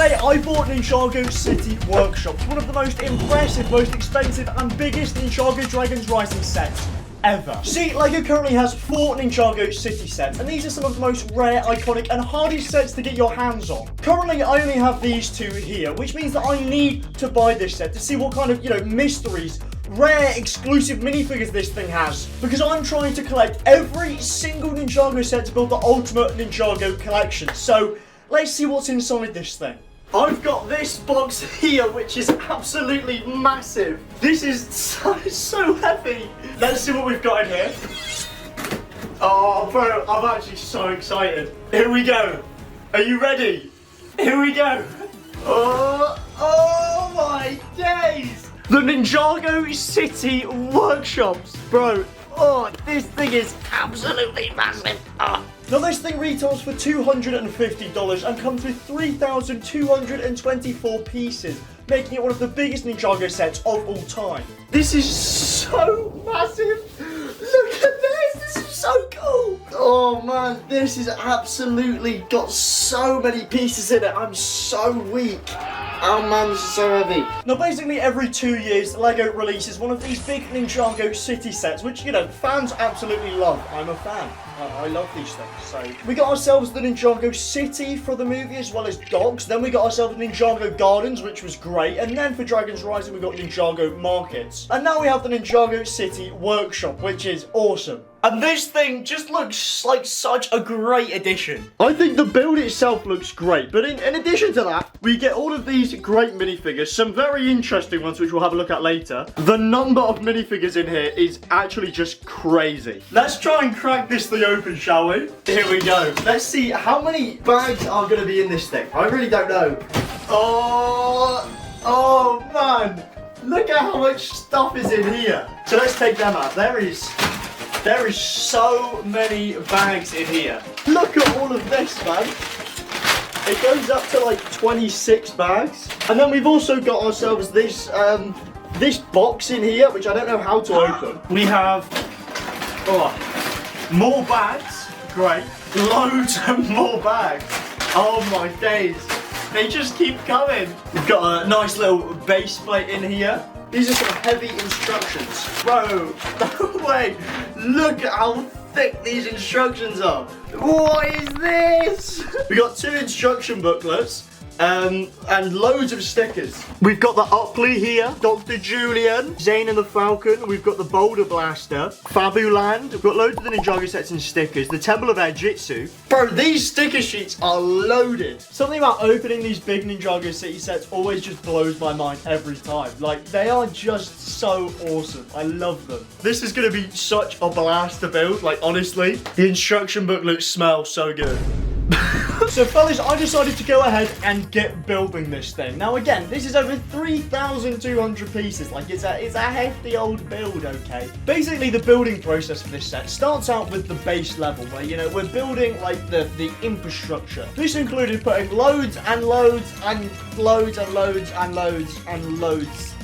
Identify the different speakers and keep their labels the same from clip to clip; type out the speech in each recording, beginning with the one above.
Speaker 1: today I bought Ninjago City Workshops, one of the most impressive, most expensive and biggest Ninjago Dragons Rising sets ever. See, LEGO currently has 4 Ninjago City sets, and these are some of the most rare, iconic and hardest sets to get your hands on. Currently, I only have these 2 here, which means that I need to buy this set to see what kind of, mysteries, rare, exclusive minifigures this thing has. Because I'm trying to collect every single Ninjago set to build the ultimate Ninjago collection. So, let's see what's inside this thing. I've got this box here, which is absolutely massive. This is so heavy. Let's see what we've got in here. Oh, bro, I'm actually so excited. Here we go. Are you ready? Here we go. Oh my days. The Ninjago City Workshops. Bro, this thing is absolutely massive. Now this thing retails for $250 and comes with 3,224 pieces, making it one of the biggest Ninjago sets of all time. This is so massive! Look at this! This is so cool! Oh man, this is absolutely got so many pieces in it. I'm so weak. Oh man, this is so heavy. Now basically every 2 years, LEGO releases one of these big Ninjago City sets, which, fans absolutely love. I'm a fan. I love these things. So we got ourselves the Ninjago City for the movie, as well as Dogs. Then we got ourselves Ninjago Gardens, which was great. And then for Dragons Rising, we got Ninjago Markets. And now we have the Ninjago City Workshop, which is awesome. And this thing just looks like such a great addition. I think the build itself looks great, but in addition to that, we get all of these great minifigures, some very interesting ones which we'll have a look at later. The number of minifigures in here is actually just crazy. Let's try and crack this thing open, shall we? Here we go. Let's see how many bags are going to be in this thing. I really don't know. Oh man. Look at how much stuff is in here. So let's take them out. There is so many bags in here. Look at all of this, man. It goes up to like 26 bags. And then we've also got ourselves this this box in here, which I don't know how to open. We have more bags. Great. Loads of more bags. Oh my days. They just keep coming. We've got a nice little base plate in here. These are some heavy instructions. Bro, no way. Look at how thick these instructions are. What is this? We got 2 instruction booklets and loads of stickers. We've got the Upley here, Dr. Julian, Zane and the Falcon. We've got the Boulder Blaster, Fabuland. We've got loads of the Ninjago sets and stickers. The Temple of Air Jitsu. Bro, these sticker sheets are loaded. Something about opening these big Ninjago City sets always just blows my mind every time. Like, they are just so awesome. I love them. This is going to be such a blast to build. Like, honestly, the instruction booklets smell so good. So fellas, I decided to go ahead and get building this thing. Now again, this is over 3,200 pieces. Like, it's a hefty old build, okay? Basically, the building process for this set starts out with the base level, where, we're building, like, the infrastructure. This included putting loads and loads and loads and loads and loads and loads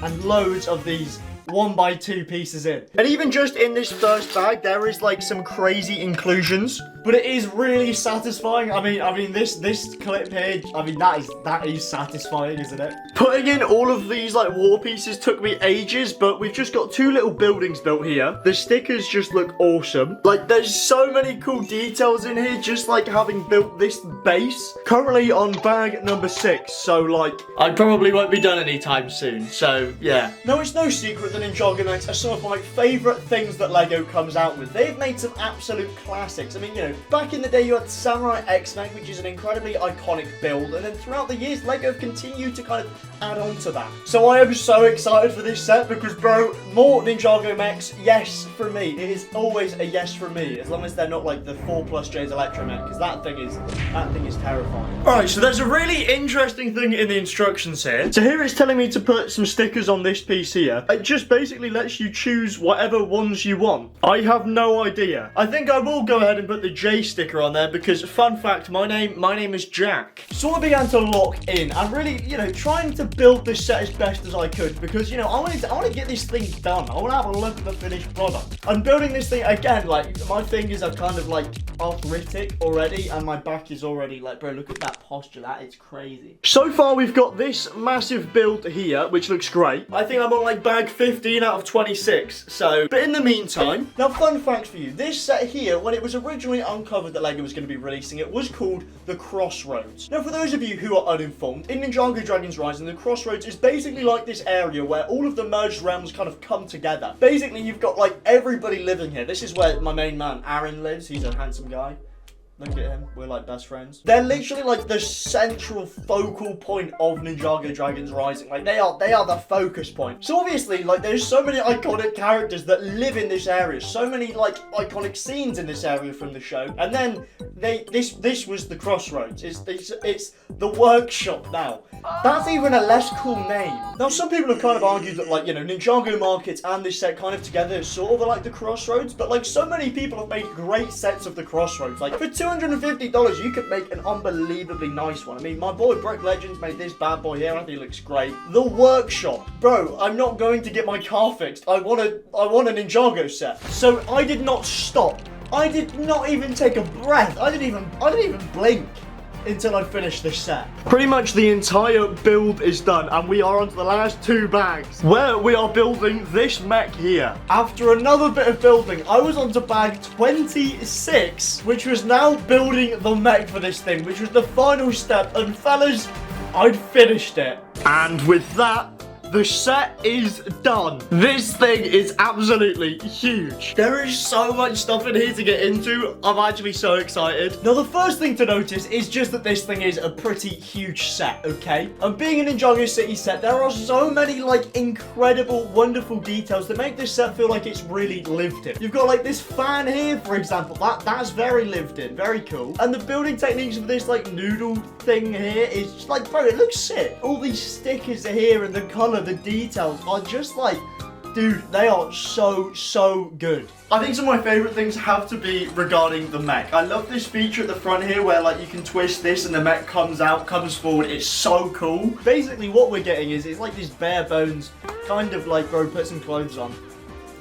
Speaker 1: and loads of these 1x2 pieces in. And even just in this first bag, there is like some crazy inclusions, but it is really satisfying. I mean this clip here, that is satisfying, isn't it? Putting in all of these like war pieces took me ages, but we've just got 2 little buildings built here. The stickers just look awesome. Like, there's so many cool details in here, just like having built this base. Currently on bag number 6, so like, I probably won't be done anytime soon, so yeah. No, it's no secret that Ninjago Knights are some of my favourite things that LEGO comes out with. They've made some absolute classics. I mean, back in the day you had Samurai X-Men, which is an incredibly iconic build, and then throughout the years, LEGO have continued to kind of add on to that. So I am so excited for this set because, bro, more Ninjago mechs, yes from me. It is always a yes from me, as long as they're not like the 4+J's Electromech, because that thing is terrifying. Alright, so there's a really interesting thing in the instructions here. So here it's telling me to put some stickers on this piece here. It just basically lets you choose whatever ones you want. I have no idea. I think I will go ahead and put the J sticker on there because, fun fact, my name is Jack. So I began to lock in and really, you know, trying to build this set as best as I could because, you know, I want to get this thing done. I want to have a look at the finished product. I'm building this thing again, like my fingers are kind of like arthritic already and my back is already like, bro, look at that posture. That is crazy. So far we've got this massive build here, which looks great. I think I'm on like bag 15 out of 26. So, but in the meantime, now fun fact for you, this set here, when it was originally uncovered that LEGO was going to be releasing it, was called the Crossroads. Now for those of you who are uninformed, in Ninjago Dragons Rising, the Crossroads is basically like this area where all of the merged realms kind of come together. Basically, you've got like everybody living here. This is where my main man, Aaron, lives. He's a handsome guy. Look at him, we're like best friends. They're literally like the central focal point of Ninjago Dragons Rising. Like they are the focus point. So obviously, like there's so many iconic characters that live in this area. So many like iconic scenes in this area from the show. And then this was the Crossroads. It's the workshop now. That's even a less cool name. Now some people have kind of argued that like, you know, Ninjago markets and this set kind of together is sort of like the Crossroads. But like so many people have made great sets of the Crossroads. Like for $250, you could make an unbelievably nice one. I mean, my boy Brick Legends made this bad boy here. I think it looks great. The workshop, bro. I'm not going to get my car fixed. I want a Ninjago set. So I did not stop. I did not even take a breath. I didn't even blink until I finish this set. Pretty much the entire build is done and we are on to the last 2 bags where we are building this mech here. After another bit of building, I was on to bag 26, which was now building the mech for this thing, which was the final step, and fellas, I'd finished it. And with that, the set is done. This thing is absolutely huge. There is so much stuff in here to get into. I'm actually so excited. Now, the first thing to notice is just that this thing is a pretty huge set, okay? And being a Ninjago City set, there are so many, like, incredible, wonderful details that make this set feel like it's really lived in. You've got, like, this fan here, for example. That's very lived in. Very cool. And the building techniques of this, like, noodle thing here is just, like, bro, it looks sick. All these stickers are here and the color, the details are just like, dude, they are so good. I think some of my favorite things have to be regarding the mech. I love this feature at the front here where like you can twist this and the mech comes forward. It's so cool. Basically what we're getting is it's like this bare bones kind of like, bro, put some clothes on.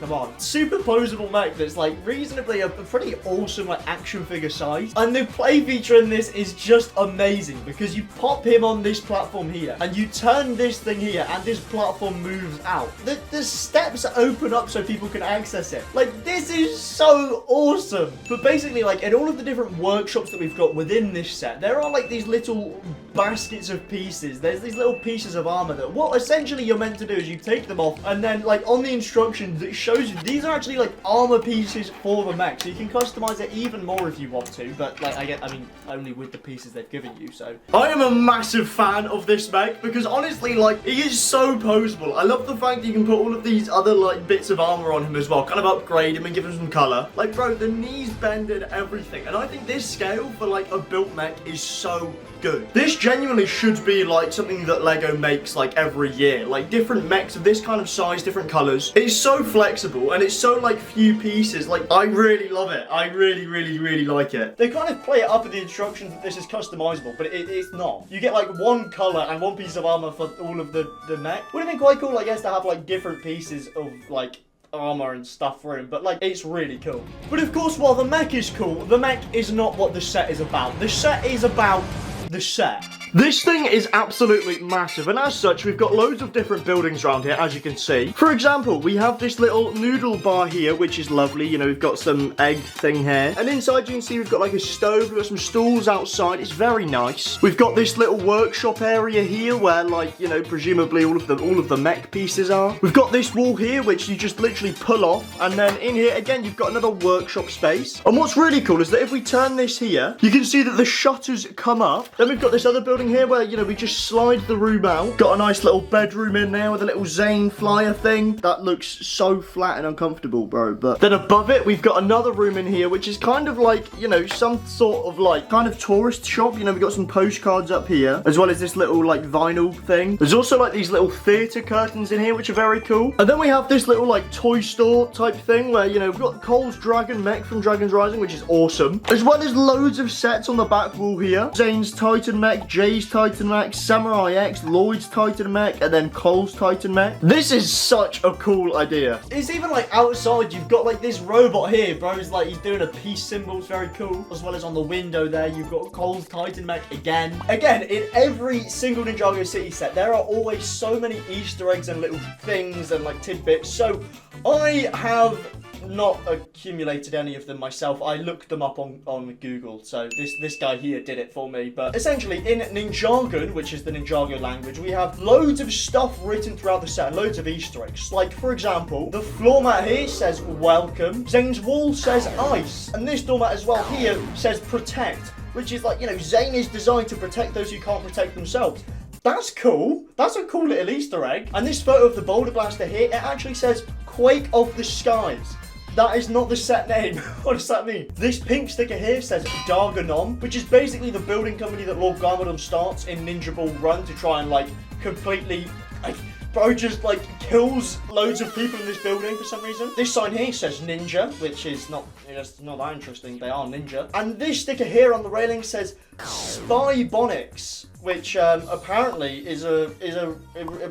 Speaker 1: Come on. Superposable mech that's like reasonably a pretty awesome like action figure size. And the play feature in this is just amazing because you pop him on this platform here and you turn this thing here and this platform moves out. The steps open up so people can access it. Like this is so awesome. But basically like in all of the different workshops that we've got within this set, there are like these little baskets of pieces. There's these little pieces of armor that what essentially you're meant to do is you take them off and then like on the instructions it shows you these are actually like armor pieces for the mech, so you can customize it even more if you want to, but like I mean only with the pieces they've given you. So I am a massive fan of this mech because honestly like he is so poseable. I love the fact that you can put all of these other like bits of armor on him as well, kind of upgrade him and give him some color. Like bro, the knees bend and everything, and I think this scale for like a built mech is so good. This genuinely should be like something that LEGO makes like every year. Like different mechs of this kind of size, different colors. It's so flexible and it's so like few pieces. Like I really love it. I really like it. They kind of play it up in the instructions that this is customizable, but it's not. You get like one color and one piece of armor for all of the mech. Would have been quite cool, I guess, to have like different pieces of like armor and stuff for him, but like it's really cool. But of course, while the mech is cool, the mech is not what the set is about. The set is about the set. This thing is absolutely massive, and as such, we've got loads of different buildings around here, as you can see. For example, we have this little noodle bar here, which is lovely. You know, we've got some egg thing here. And inside, you can see we've got like a stove. We've got some stools outside. It's very nice. We've got this little workshop area here where, like, you know, presumably all of the mech pieces are. We've got this wall here, which you just literally pull off. And then in here, again, you've got another workshop space. And what's really cool is that if we turn this here, you can see that the shutters come up. Then we've got this other building building here where, you know, we just slide the room out. Got a nice little bedroom in there with a little Zane flyer thing. That looks so flat and uncomfortable, bro. But then above it, we've got another room in here, which is kind of like, you know, some sort of like kind of tourist shop. You know, we've got some postcards up here, as well as this little like vinyl thing. There's also like these little theatre curtains in here, which are very cool. And then we have this little like toy store type thing where, you know, we've got Cole's Dragon Mech from Dragon's Rising, which is awesome. As well as loads of sets on the back wall here. Zane's Titan Mech, Jay's Titan Mech, Samurai X, Lloyd's Titan Mech, and then Cole's Titan Mech. This is such a cool idea. It's even like outside, you've got like this robot here, bro. It's like he's doing a peace symbol. It's very cool. As well as on the window there, you've got Cole's Titan Mech again. Again, in every single Ninjago City set, there are always so many Easter eggs and little things and like tidbits. So I have not accumulated any of them myself. I looked them up on Google, so this guy here did it for me. But essentially in Ninjago, which is the Ninjago language, we have loads of stuff written throughout the set, loads of Easter eggs. Like, for example, the floor mat here says welcome, Zane's wall says ice, and this doormat as well here says protect, which is like, you know, Zane is designed to protect those who can't protect themselves. That's cool. That's a cool little Easter egg. And this photo of the boulder blaster here, it actually says Quake of the Skies. That is not the set name. What does that mean? This pink sticker here says Darganon, which is basically the building company that Lord Garmadon starts in Ninja Ball Run to try and like completely, like, bro just like kills loads of people in this building for some reason. This sign here says Ninja, which is not that interesting. They are ninja. And this sticker here on the railing says Spy Bonics, which apparently is a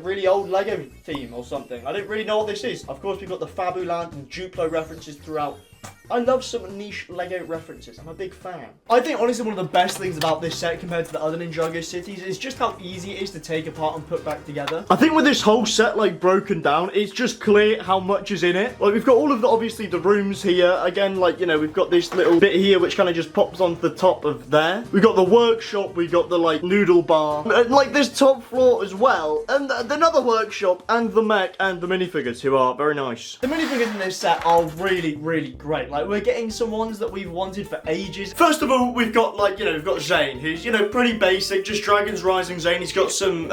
Speaker 1: really old Lego theme or something. I don't really know what this is. Of course, we've got the Fabuland and Duplo references throughout. I love some niche Lego references. I'm a big fan. I think honestly one of the best things about this set compared to the other Ninjago cities is just how easy it is to take apart and put back together. I think with this whole set like broken down, it's just clear how much is in it. Like we've got all of the, obviously the rooms here. Again, like, you know, we've got this little bit here which kind of just pops onto the top of there. We've got the workshop, we've got the like noodle bar, and like this top floor as well. And another workshop and the mech and the minifigures who are very nice. The minifigures in this set are really, really great. Like we're getting some ones that we've wanted for ages. First of all, we've got like, you know, we've got Zane, who's, you know, pretty basic, just Dragon's Rising Zane. He's got some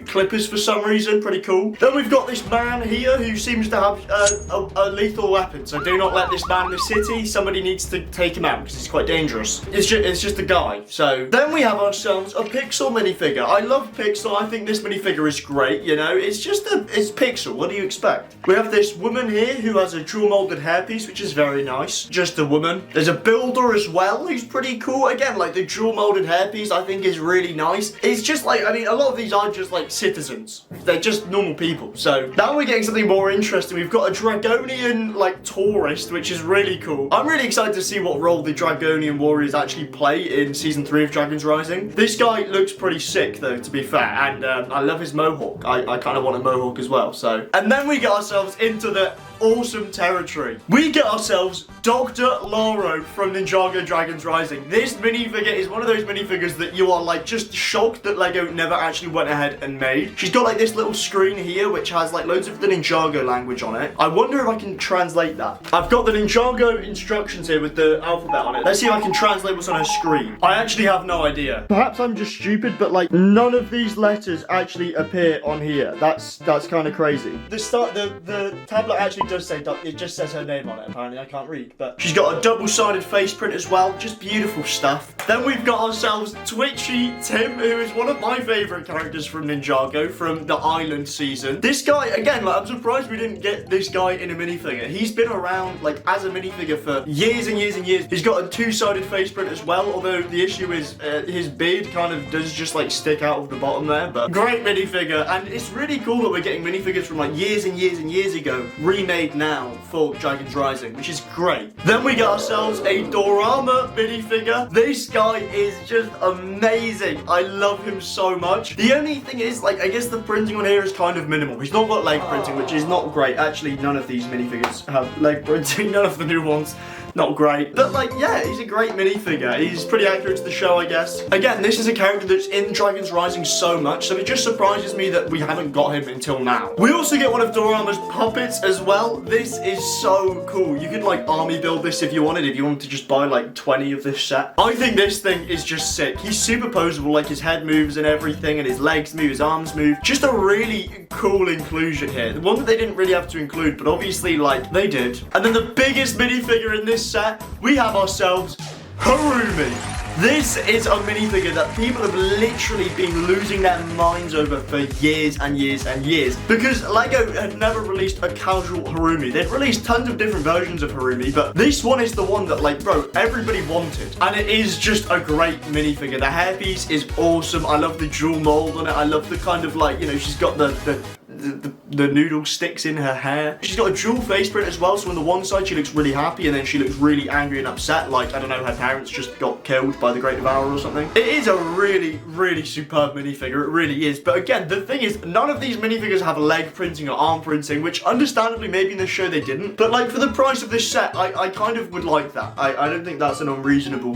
Speaker 1: clippers for some reason, pretty cool. Then we've got this man here who seems to have a lethal weapon. So do not let this man in the city. Somebody needs to take him out because he's quite dangerous. It's just a guy. So then we have ourselves a Pixel minifigure. I love Pixel. I think this minifigure is great. You know, it's Pixel. What do you expect? We have this woman here who has a jewel molded hairpiece, which is very nice. Just a woman. There's a builder as well who's pretty cool. Again, like the jewel molded hairpiece I think is really nice. It's just like, I mean, a lot of these are just like citizens. They're just normal people. So now we're getting something more interesting. We've got a Dragonian like tourist, which is really cool. I'm really excited to see what role the Dragonian warriors actually play in season 3 of Dragon's Rising. This guy looks pretty sick though, to be fair, and I love his mohawk. I kind of want a mohawk as well. So, and then we get ourselves into the awesome territory. We get ourselves Dr. Larow from Ninjago Dragon's Rising. This minifigure is one of those minifigures that you are like just shocked that Lego never actually went ahead and made. She's got like this little screen here which has like loads of the Ninjago language on it. I wonder if I can translate that. I've got the Ninjago instructions here with the alphabet on it. Let's see if I can translate what's on her screen. I actually have no idea. Perhaps I'm just stupid, but like none of these letters actually appear on here. That's kind of crazy. The tablet actually does say, it just says her name on it apparently. I can't read, but she's got a double-sided face print as well. Just beautiful stuff. Then we've got ourselves Twitchy Tim, who is one of my favorite characters from Ninjago from the Island season. This guy, again, like I'm surprised we didn't get this guy in a minifigure. He's been around like as a minifigure for years and years and years. He's got a two-sided face print as well, although the issue is his beard kind of does just like stick out of the bottom there, but great minifigure. And it's really cool that we're getting minifigures from like years and years and years ago remade now for Dragon's Rising, which is great. Then we get ourselves a dorama minifigure. This guy is just amazing. I love him so much. The only thing is, like, I guess the printing on here is kind of minimal. He's not got leg printing, which is not great. Actually, none of these minifigures have leg printing, none of the new ones. not great. But like, yeah, he's a great minifigure. He's pretty accurate to the show, I guess. Again, this is a character that's in Dragon's Rising so much, so it just surprises me that we haven't got him until now. We also get one of Dorama's puppets as well. This is so cool. You could like army build this if you wanted to just buy like 20 of this set. I think this thing is just sick. He's super poseable, like his head moves and everything, and his legs move, his arms move. Just a really cool inclusion here. The one that they didn't really have to include, but obviously like they did. And then the biggest minifigure in this set, we have ourselves Harumi. This is a minifigure that people have literally been losing their minds over for years and years and years, because LEGO had never released a casual Harumi. They'd released tons of different versions of Harumi, but this one is the one that, like, bro, everybody wanted. And it is just a great minifigure. The hairpiece is awesome. I love the jewel mold on it. I love the kind of, like, you know, she's got the noodle sticks in her hair. She's got a dual face print as well, so on the one side she looks really happy, and then she looks really angry and upset, like, I don't know, her parents just got killed by the Great Devourer or something. It is a really, really superb minifigure, it really is. But again, the thing is, none of these minifigures have leg printing or arm printing, which understandably maybe in this show they didn't. But like, for the price of this set, I kind of would like that. I don't think that's an unreasonable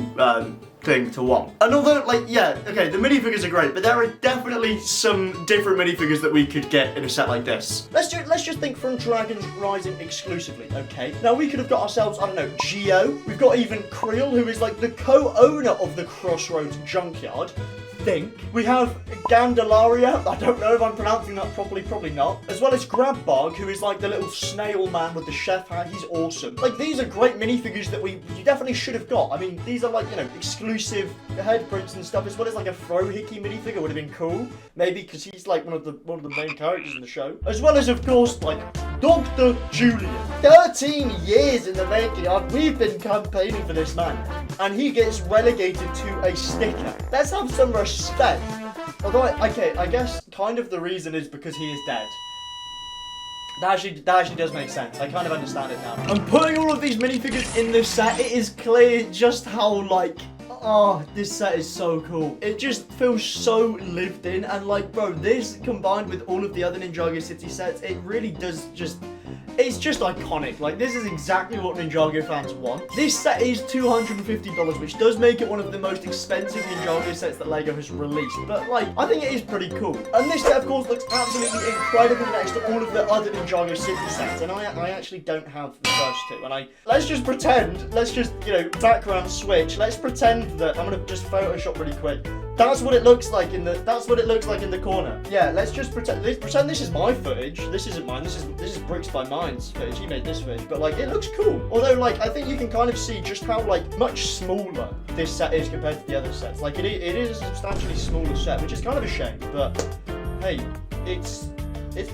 Speaker 1: thing to want. And although, like, yeah, okay, the minifigures are great, but there are definitely some different minifigures that we could get in a set like this. Let's just think from Dragon's Rising exclusively, okay? Now, we could have got ourselves, I don't know, Geo. We've got even Creel, who is like the co-owner of the Crossroads junkyard. We have Gandalaria, I don't know if I'm pronouncing that properly, probably not. As well as Grabbog, who is like the little snail man with the chef hat, he's awesome. Like, these are great minifigures that you definitely should have got. I mean, these are like, you know, exclusive head prints and stuff, as well as like a Frohickey minifigure would have been cool. Maybe because he's like one of the main characters in the show. As well as, of course, like, Dr. Julian. 13 years in the making, we've been campaigning for this man. And he gets relegated to a sticker. Let's have some respect. Although, okay, I guess kind of the reason is because he is dead. That actually does make sense. I kind of understand it now. I'm putting all of these minifigures in this set. It is clear just how, like, oh, this set is so cool. It just feels so lived in, and like, bro, this combined with all of the other Ninjago City sets, it really does just... It's just iconic. Like, this is exactly what Ninjago fans want. This set is $250, which does make it one of the most expensive Ninjago sets that LEGO has released. But, like, I think it is pretty cool. And this set, of course, looks absolutely incredible next to all of the other Ninjago City sets. And I actually don't have the first two. And let's just pretend, let's just, you know, background switch. Let's pretend that, I'm gonna just Photoshop really quick. That's what it looks like in the corner. Yeah, let's just pretend this is my footage. This isn't mine. This is Bricks by Mine's footage. He made this footage, but like, it looks cool. Although, like, I think you can kind of see just how, like, much smaller this set is compared to the other sets. Like, it is a substantially smaller set, which is kind of a shame. But hey, it's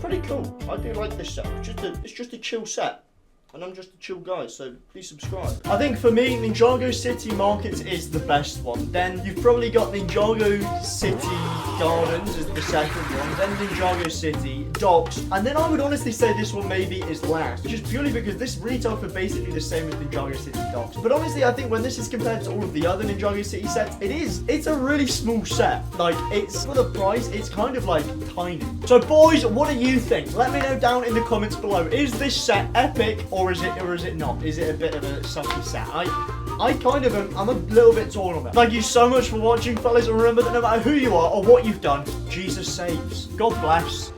Speaker 1: pretty cool. I do like this set. It's just a chill set. And I'm just a chill guy, so please subscribe. I think for me, Ninjago City Markets is the best one. Then you've probably got Ninjago City Gardens as the second one. Then Ninjago City Docks. And then I would honestly say this one maybe is last. Just purely because this retails for basically the same as Ninjago City Docks. But honestly, I think when this is compared to all of the other Ninjago City sets, it's a really small set. Like, it's, for the price, it's kind of like tiny. So boys, what do you think? Let me know down in the comments below. Is this set epic, or is it not? Is it a bit of a sucky set? I kind of am, I'm a little bit torn on it. Thank you so much for watching, fellas, and remember that no matter who you are or what you've done, Jesus saves. God bless.